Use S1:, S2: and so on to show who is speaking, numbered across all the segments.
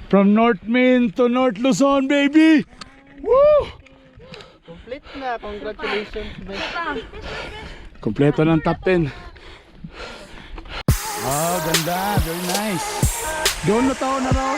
S1: From North Main to North Luzon, baby! Woo!
S2: Complete na, congratulations.
S1: Kompleto ng top 10. Oh, ganda, very nice. Doon na taon na raw.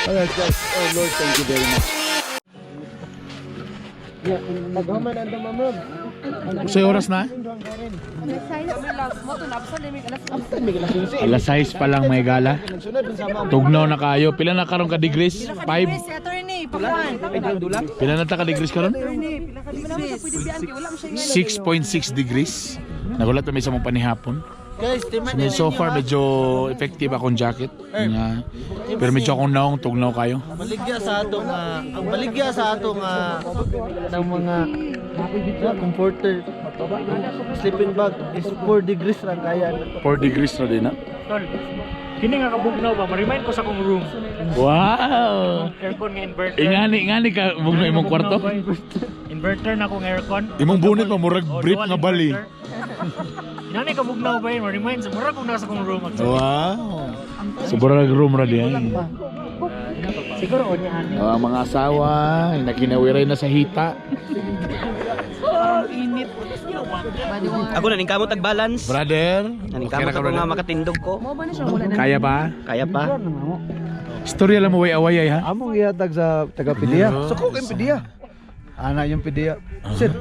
S1: Alright guys, oh Lord, thank you very much.
S2: Nagaman ang damamag.
S1: Sa oras na? Alas 6 pa lang may gala. Tugnaw na kayo. Pila na karon ka degrees? 5? Pila na ta ka degrees karon? 6.6 degrees. Nagulat na may sa mong panihapon. So far medyo effective akong jacket. Pero medyo akong naong tugnaw kayo.
S2: Baligya sa atong ang baligya sa atong ng mga comforter sleeping bag is 4 degrees lang kaya.
S1: 4 degrees na din na.
S3: Tol, kini nga kabugnaw ba? Ma-remind ko sa akong room.
S1: Wow!
S3: Aircon nga inverter.
S1: Ingani ka bugnaw imong kwarto?
S3: Inverter na akong aircon.
S1: Imong bunit mo murag brief nga bali.
S3: Ingani ka bugnaw ba yun? Ma-remind sa mura kung nasa akong room.
S1: Wow! Sobrang room ra diyan.
S3: Siguro o niya.
S1: Ang mga asawa, nakinawiray na sa hita.
S3: Init.
S2: Ako na ning kamo tag-balance.
S1: Brother,
S2: Naning
S1: okay
S2: kamo
S1: na ka,
S2: nga
S1: brother?
S2: makatindog ko.
S1: Kaya ba?
S2: Kaya pa.
S1: Storya lang mo away ha?
S4: Among ihatag sa taga-PDA. So ko kay PDA. Ana yung PDA. Sir.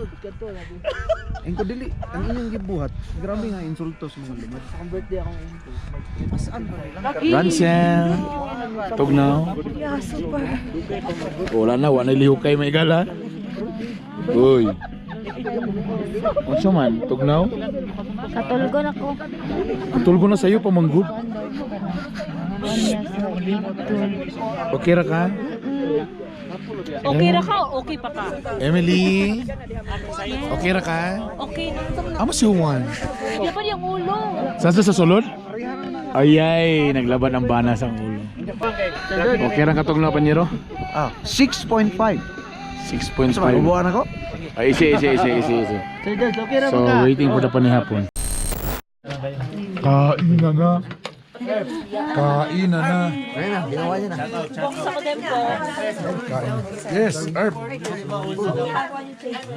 S4: Engko dili ang inyong gibuhat. Grabe nga insulto sa mga lumad. Sa birthday ako ngayon. Masaan ba nila?
S1: Ransel. Tugnaw. Wala na lihukay may gala. Uy. Unsa man? Tugnaw?
S5: Katulgon ako.
S1: Tulgo na sa'yo pamanggod. Okay ra ka?
S5: Okay ra ka o okay pa ka?
S1: Emily? Okay ra ka?
S5: Okay.
S1: Amo si Juan.
S5: Dapat yung ulo.
S1: Saan sa sulod? Ayay, naglaban ang bana sa ulo. Okay ra ka tugnaw panyero?
S4: 6.5.
S1: 6.5.
S4: Ubuan ako.
S1: Ay, isi. So, waiting for the panihapon. Kain na nga. Kain na na.
S4: Ayun na, ginawa niya na.
S5: Sa tempo.
S1: Kain. Yes, Herb.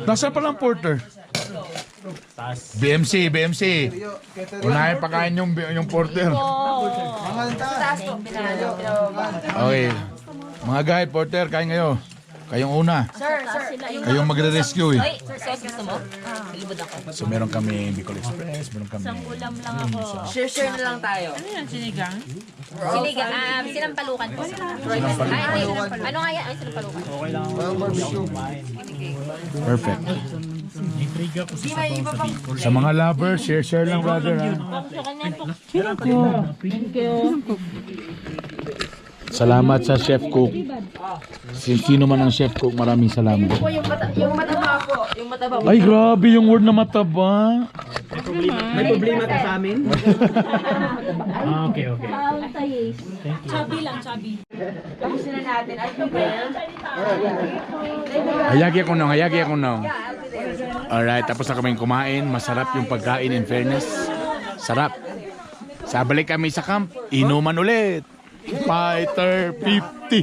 S1: Nasaan pa lang porter? BMC. Unahin pakain yung porter. Okay. Mga guide, porter, kain kayo. Kayong una. Kayong magre-rescue eh.
S5: Sir, sauce gusto mo? Ilibod ako.
S1: So meron kami Bicol Express, meron kami...
S5: Isang ulam lang ako.
S6: Share na lang tayo.
S5: Ano yan, sinigang? Sinigang, sinampalukan po. Ano nga yan? Ay, sinampalukan.
S1: Perfect. Sa mga lovers, share lang brother ha.
S5: Thank you.
S1: Salamat sa chef cook. Sino man ang chef cook, maraming salamat.
S6: Yung mataba po. Yung mataba.
S1: Ay grabe yung word na mataba.
S2: May problema ka sa amin?
S3: Okay.
S5: Chubby lang, chubby.
S6: Tapos na natin.
S1: Hayagi ako nung. Alright, tapos na kaming kumain. Masarap yung pagkain, in fairness. Sarap. Sabalik kami sa camp, inuman ulit. Fighter 50.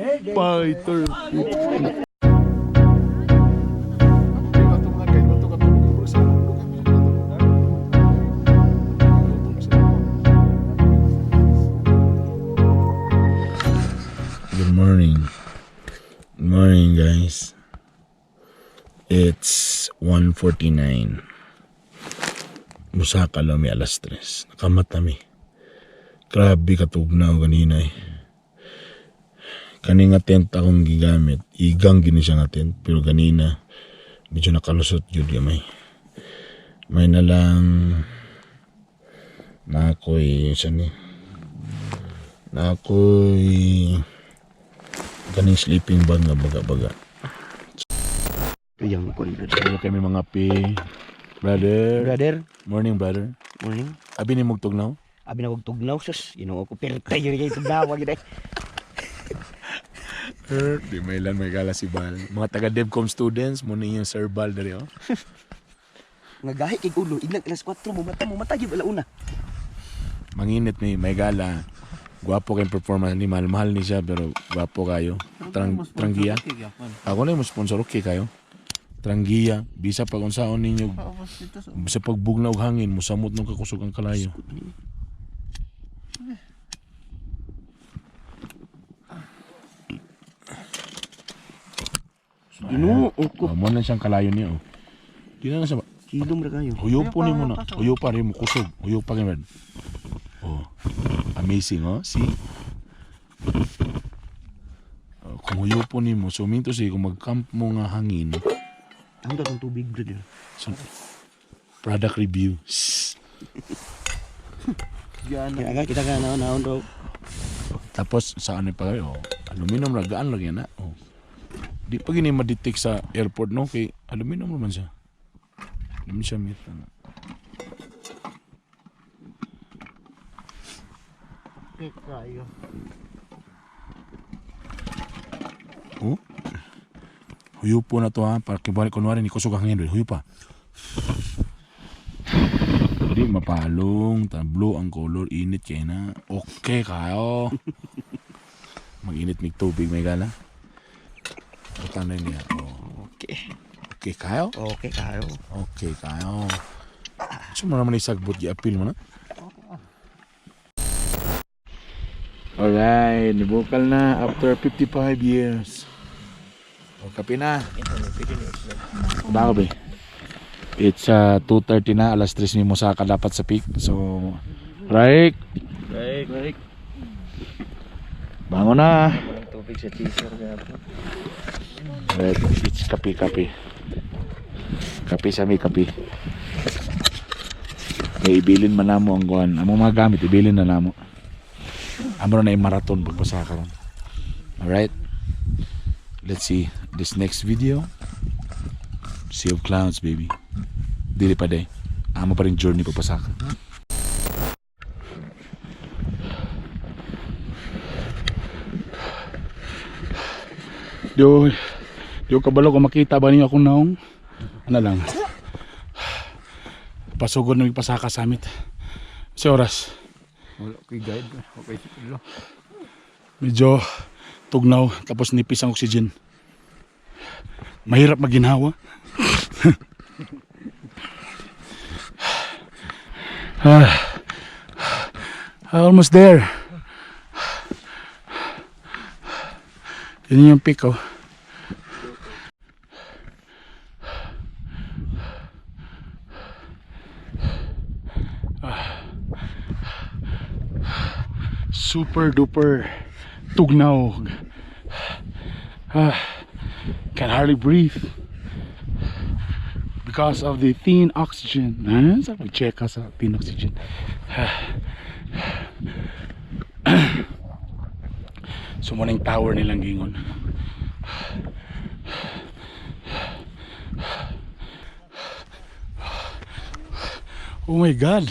S1: Good morning guys. It's 1:49. Musaka lang may alas 3. Nakamata mi. Grabe katugnaw kanina eh. Kaning nga tent akong gigamit. Igang gini siya nga tent. Pero kanina, medyo nakalusot yun gamay. May nalang na ako'y kaning sleeping bag nga baga-baga.
S2: Yang kon
S1: Hello kami mga brother.
S2: brother.
S1: Morning brother.
S2: Morning.
S1: Abi ni mong tugnaw?
S2: Abi na wag tugnaw sus. Ginoo ko perta yun kay tugnaw gid.
S1: Di may gala si Bal. Mga taga DevCom students, muna yung Sir Bal dari oh.
S7: Nga gahi kay ulo, ilang alas 4 mo mata gyud alauna.
S1: Manginit ni may gala. Gwapo kayong performance ni mahal ni siya pero gwapo kayo. Tranggiya. Ako na yung sponsor okay kayo. Tranggiya, bisa pag unsaon ninyo. Sa pagbugnaw og hangin, musamot nung kakusog ang kalayo.
S7: Ginoo ko.
S1: Mo na siyang kalayo niya oh. Di na sa
S7: Hilom ra kayo.
S1: huyo po ni mo na. Huyo pa rin mo kusog. Huyo pa rin. Oh. Amazing oh. See? Kung huyo po ni mo, so minto siya kung mag-camp mo nga hangin.
S7: Ang datong tubig brother.
S1: So, product review.
S7: Kaya kita ka naon daw.
S1: Tapos saan pa kayo? Oh, aluminum ra gaan lang yan na. Oh. Di pa gini ma-detect sa airport no kay aluminum naman siya. Aluminum siya mit.
S2: Kayo.
S1: Oh. Huyo po na to ha para kibalik kunwari ni kusog ang hangin. Huyo pa. Di mapalong, tablo ang color, init kaya na. Okay kayo. Mag-init mig tubig may gala. Butan na niya. Oh.
S7: Okay.
S1: Okay kayo?
S7: Okay kayo.
S1: Okay kayo. So mo naman isagbot gi-appeal mo na. Alright, nibukal na after 55 years. O kape na. Bago ba? It's 2:30 na, alas 3 mo sa dapat sa peak. So, break. Bangon na.
S7: Tubig sa teaser gapo.
S1: Right, it's kape. Kape sa may kape. May ibilin man namo ang kuhan. Ang mga gamit, ibilin na namo. Amo na yung marathon pagpasa ka ron. Alright. Let's see this next video. Sea of Clouds, baby. Dili pa day. Amo pa rin journey pagpasa ka. Di kabalo kung makita ba niyo akong naong ano lang pasugod na magpasaka summit sa oras
S4: Wala kay guide. Okay, ilo.
S1: medyo tugnaw tapos nipis ang oxygen mahirap maginhawa. Almost there. Yun yung peak oh. Super duper tugnaw. Can hardly breathe because of the thin oxygen. Sa pag-check ka sa thin oxygen. So muna yung tower nilang gingon. Oh my God.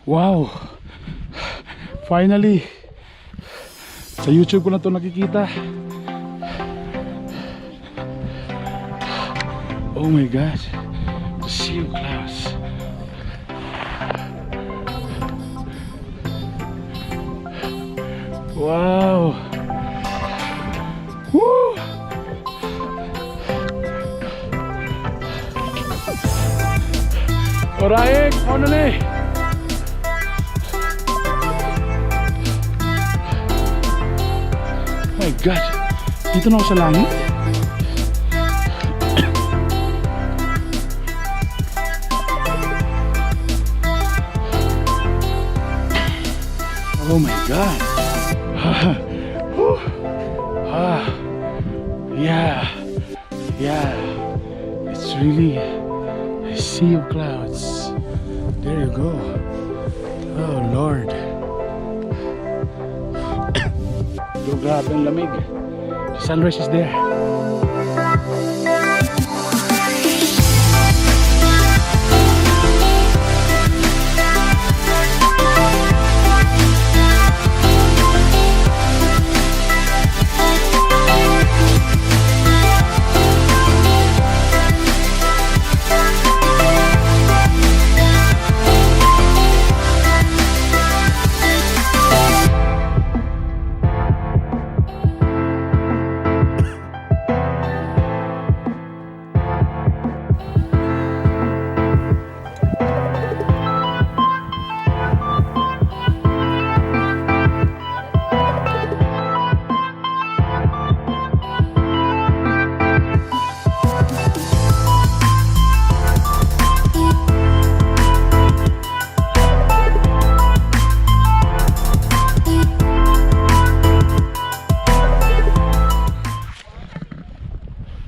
S1: Wow. Finally. Sa YouTube ko na to nakikita. Oh my God. The Sea of Clouds. Wow. Woo. Alright, ano na eh. Oh my God. Dito na ako sa langit. Oh my God. Yeah. It's really a sea of clouds. There you go. Oh Lord. Yo, grabe ang lamig. The sunrise is there.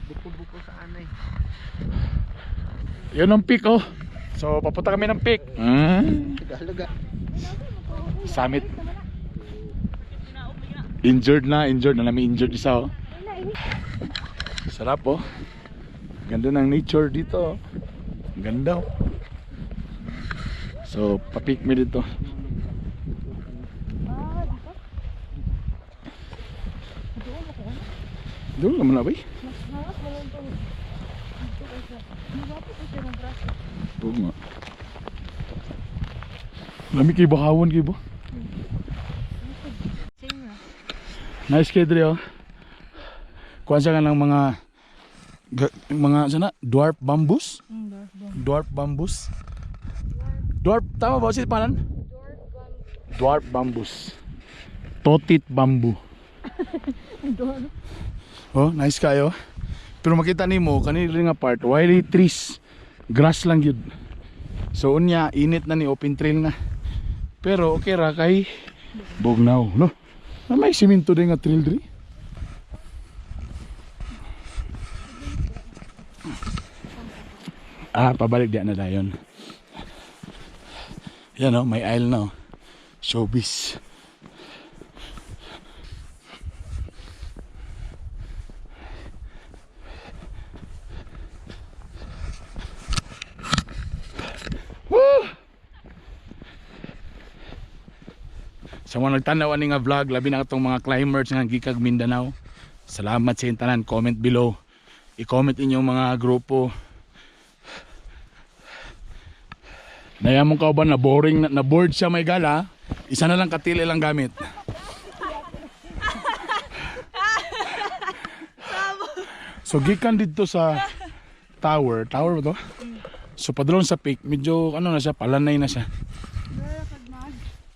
S2: Buko-buko sa anay.
S1: Yun ang peak oh. So papunta kami ng peak.
S2: Tagalog.
S1: Summit. Injured na namin injured isa oh. Sarap oh. Ganda ng nature dito. Ganda oh. So pa-peak me dito. Doon naman na ba? Oo nga. Lami kayo bakawon kayo ba? Nice kayo dito oh. Kuha siya nga ng mga sana, dwarf bamboos? Dwarf bamboos. Dwarf, tama ba si panan? Dwarf bamboos. Totit bamboo. Oh, nice kayo. Pero makita nimo kanila nga part, wiley trees. Grass lang yun. So unya, init na ni open trail na. Pero okay ra kay bugnaw, no? May simento din nga trail diri. Pabalik diyan na dayon. Yan oh, may aisle na oh. Showbiz. Woo! Sa mga nagtanaw ani nga vlog, labi na itong mga climbers nga gikag Mindanao. Salamat sa tanan, comment below. I-comment inyong mga grupo. Nayamong ka ba na boring na board siya may gala? Isa na lang katili lang gamit. So gikan dito sa tower ba to? So padulong sa peak, medyo ano na siya, palanay na siya.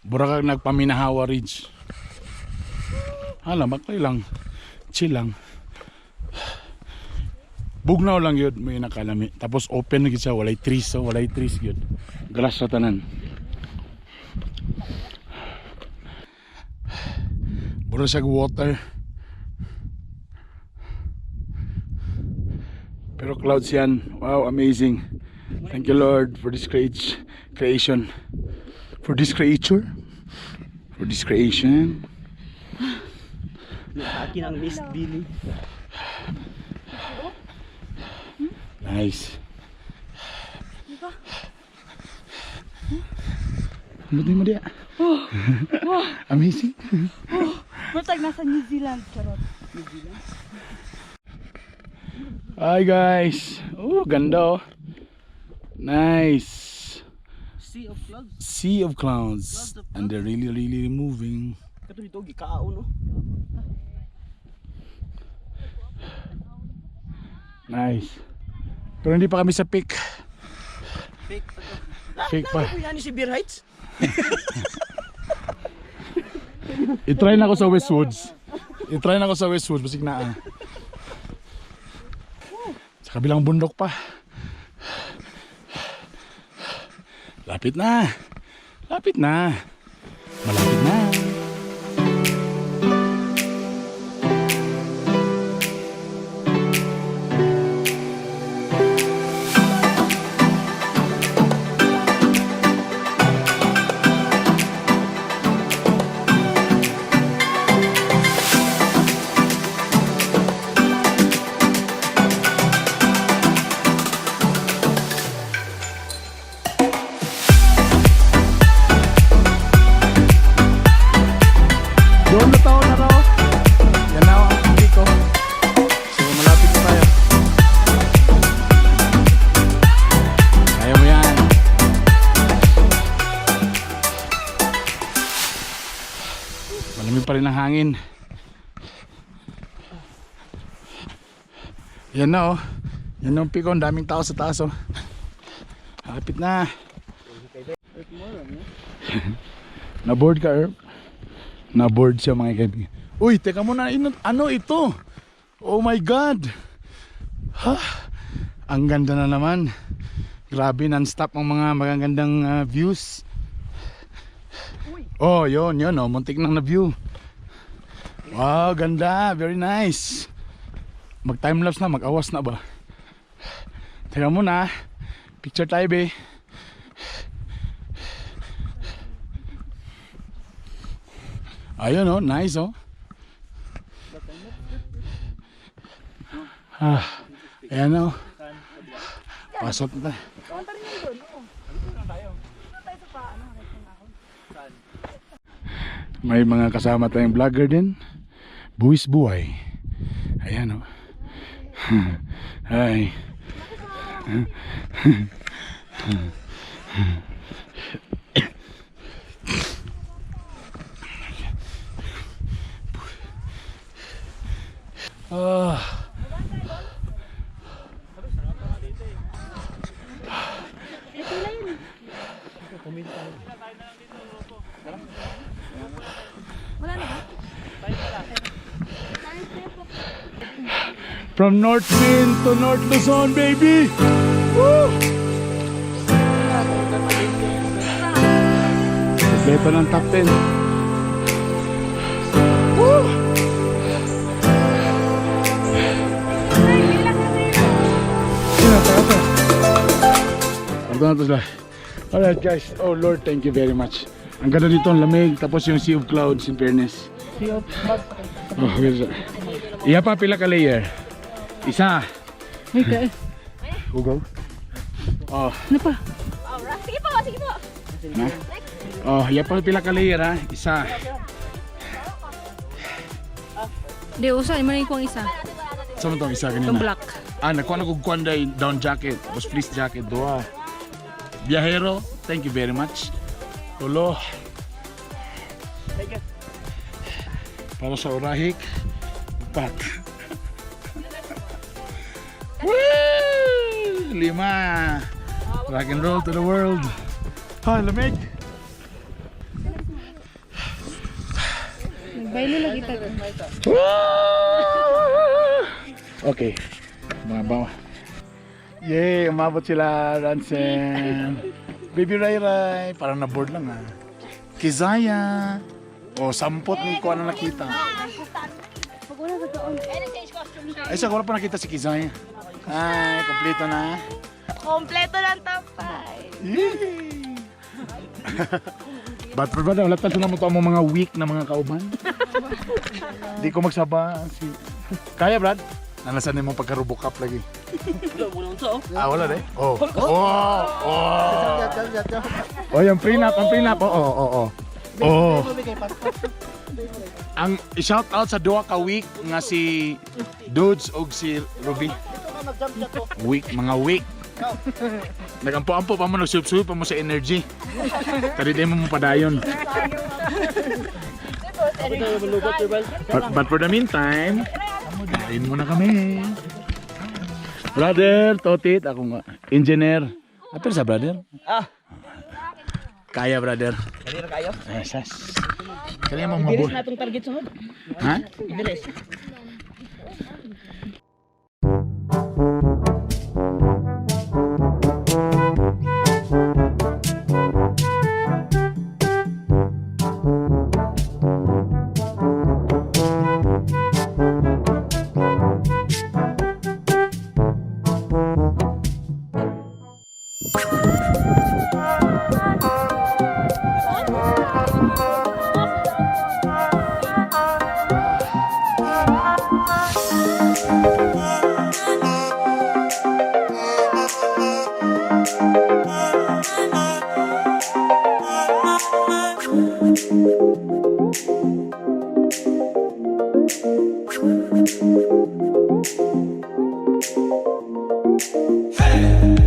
S1: Burakag nagpaminahawa ridge. Hala, maklay lang. Chill lang. Bugnaw lang yun, may nakalami. Tapos open na siya, walay trees, so walay trees yun. Grass sa tanan. Buro siya water. Pero clouds yan. Wow, amazing. Thank you Lord for this creation. For this creature. For this creation.
S7: Akin ang mist Billy.
S1: Nice. Buti mo dia. Amazing.
S8: Matag nasa New Zealand, charot. New Zealand.
S1: Hi guys. Oh, ganda oh. Nice.
S2: Sea of clouds.
S1: Sea of clouds. And they're really moving.
S2: Kato dito gikaaw no.
S1: Nice. Pero hindi pa kami sa peak. Peak pa.
S2: Yan si Beer Heights.
S1: I-try na ako sa Westwoods. Basig na sa kabilang bundok pa. Lapit na. Malapit na. Doon na taon na raw. Yan na ang hindi ko. So malapit na tayo. Kaya mo yan. Malamig pa rin ang hangin. Yan na oh. Yan na ang piko. Ang daming tao sa taas oh. Malapit na. Na-board ka Herb? Na-board siya mga kaibigan. Uy, teka muna, ano ito? Oh my God! Ha? Ang ganda na naman. Grabe, non-stop ang mga magagandang views. Oh, yun, oh, muntik nang na-view. Wow, ganda, very nice. Mag timelapse na, mag-awas na ba? Teka muna. Picture tayo be. Ayun oh, nice oh. Ayan oh. Pasok na tayo. May mga kasama tayong vlogger din. Buwis buhay. Ayan oh. Hi. From North Pin to North Luzon, baby! Woo! Kompleto ng top 10. Woo! Alright guys, oh Lord, thank you very much. Ang ganda dito, ang lamig, tapos yung sea of clouds in fairness.
S2: Sea of clouds.
S1: Oh, iya pa pila ka layer. Isa.
S8: Okay.
S1: Hugo. Oh.
S8: Ano pa?
S5: Sige po, sige po.
S1: Na? Oh, iya pa pila ka layer ha. Isa.
S8: Di, usa. Yung manay ko ang isa.
S1: Saan mo itong isa kanina?
S8: Itong black.
S1: Nakuha na kong kwanday down jacket. Tapos fleece jacket. Dua. Biyahero, thank you very much. Tulo. Para sa urahik. Pat. Woo! 5. Rock and roll to the world. Hi, lamig.
S8: Nagbaylo lagi tayo.
S1: Okay. Mabaw. Yay, umabot sila, Ransen. Baby Ray Ray, parang na-board lang ah. Kizaya. O, sampot ni ko ano nakita. Ay, sa wala pa nakita si Kizaya. Ay, kompleto na.
S6: Kompleto ng top 5.
S1: But for brother, wala tanto na mo ito ang mga weak na mga kauban. Hindi ko magsaba. Kaya Brad? Nalasan na yung pagka-Robo Cup lagi. Wala rin? Oh. Oh, yung prenup, Oh. Ang shout out sa duha ka week nga si Dudes og si Ruby. Mga week. Nagampo-ampo pa mo, nagsup-sup pa mo sa energy. Tari din mo padayon. But for the meantime, kain muna kami. Brother, Totit, ako nga. Engineer. Apir sa brother? Kaya brother.
S6: Kanina kayo?
S1: Yes. Kaya mo mabuhay.
S6: Ibiris na itong target sa hood.
S1: Ha?
S6: Ibiris.
S9: Hey!